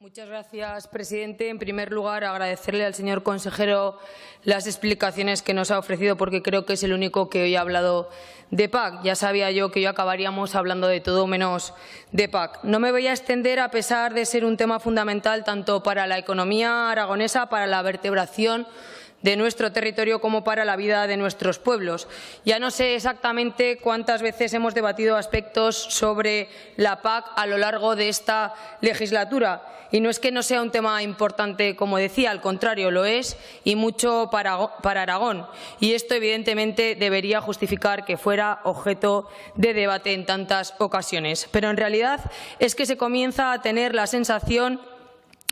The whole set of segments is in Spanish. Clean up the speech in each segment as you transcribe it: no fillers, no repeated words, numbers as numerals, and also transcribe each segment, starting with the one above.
Muchas gracias, presidente. En primer lugar, agradecerle al señor consejero las explicaciones que nos ha ofrecido, porque creo que es el único que hoy ha hablado de PAC. Ya sabía yo que hoy acabaríamos hablando de todo menos de PAC. No me voy a extender, a pesar de ser un tema fundamental tanto para la economía aragonesa, para la vertebración de nuestro territorio, como para la vida de nuestros pueblos. Ya no sé exactamente cuántas veces hemos debatido aspectos sobre la PAC a lo largo de esta legislatura. Y no es que no sea un tema importante, como decía, al contrario, lo es, y mucho para Aragón. Y esto, evidentemente, debería justificar que fuera objeto de debate en tantas ocasiones. Pero en realidad es que se comienza a tener la sensación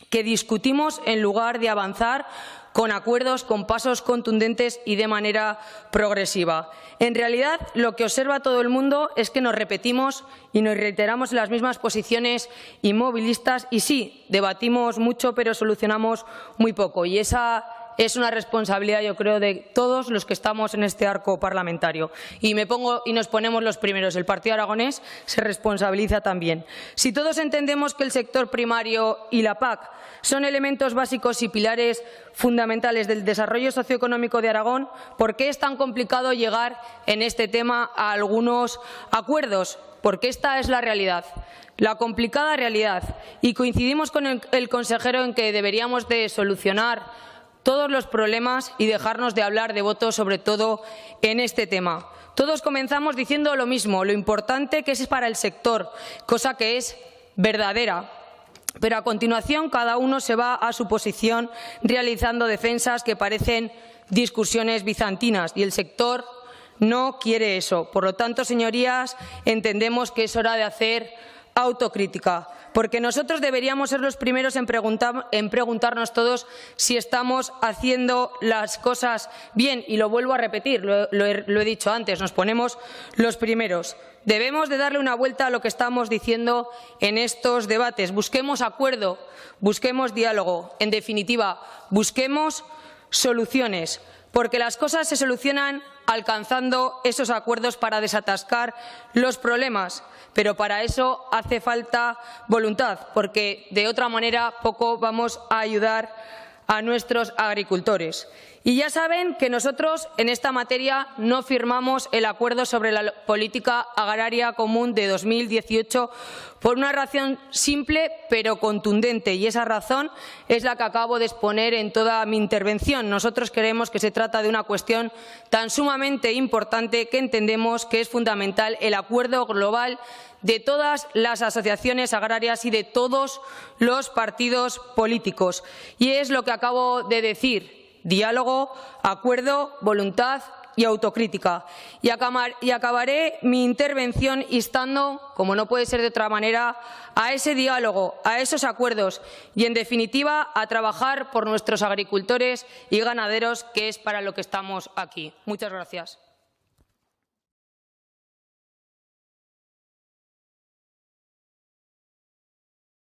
que discutimos en lugar de avanzar con acuerdos, con pasos contundentes y de manera progresiva. En realidad, lo que observa todo el mundo es que nos repetimos y nos reiteramos en las mismas posiciones inmovilistas y sí, debatimos mucho, pero solucionamos muy poco. Y esa es una responsabilidad, yo creo, de todos los que estamos en este arco parlamentario. Y nos ponemos los primeros. El Partido Aragonés se responsabiliza también. Si todos entendemos que el sector primario y la PAC son elementos básicos y pilares fundamentales del desarrollo socioeconómico de Aragón, ¿por qué es tan complicado llegar en este tema a algunos acuerdos? Porque esta es la realidad, la complicada realidad. Y coincidimos con el consejero en que deberíamos de solucionar todos los problemas y dejarnos de hablar de votos, sobre todo en este tema. Todos comenzamos diciendo lo mismo, lo importante que es para el sector, cosa que es verdadera. Pero a continuación cada uno se va a su posición realizando defensas que parecen discusiones bizantinas, y el sector no quiere eso. Por lo tanto, señorías, entendemos que es hora de hacer autocrítica, porque nosotros deberíamos ser los primeros en preguntarnos todos si estamos haciendo las cosas bien. Y lo vuelvo a repetir, lo he dicho antes, nos ponemos los primeros. Debemos de darle una vuelta a lo que estamos diciendo en estos debates. Busquemos acuerdo, busquemos diálogo. En definitiva, busquemos soluciones, porque las cosas se solucionan alcanzando esos acuerdos para desatascar los problemas. Pero para eso hace falta voluntad, porque de otra manera poco vamos a ayudar a nuestros agricultores. Y ya saben que nosotros en esta materia no firmamos el acuerdo sobre la política agraria común de 2018 por una razón simple pero contundente, y esa razón es la que acabo de exponer en toda mi intervención. Nosotros creemos que se trata de una cuestión tan sumamente importante que entendemos que es fundamental el acuerdo global de todas las asociaciones agrarias y de todos los partidos políticos. Y es lo que acabo de decir: diálogo, acuerdo, voluntad y autocrítica. Y acabaré mi intervención instando, como no puede ser de otra manera, a ese diálogo, a esos acuerdos y, en definitiva, a trabajar por nuestros agricultores y ganaderos, que es para lo que estamos aquí. Muchas gracias.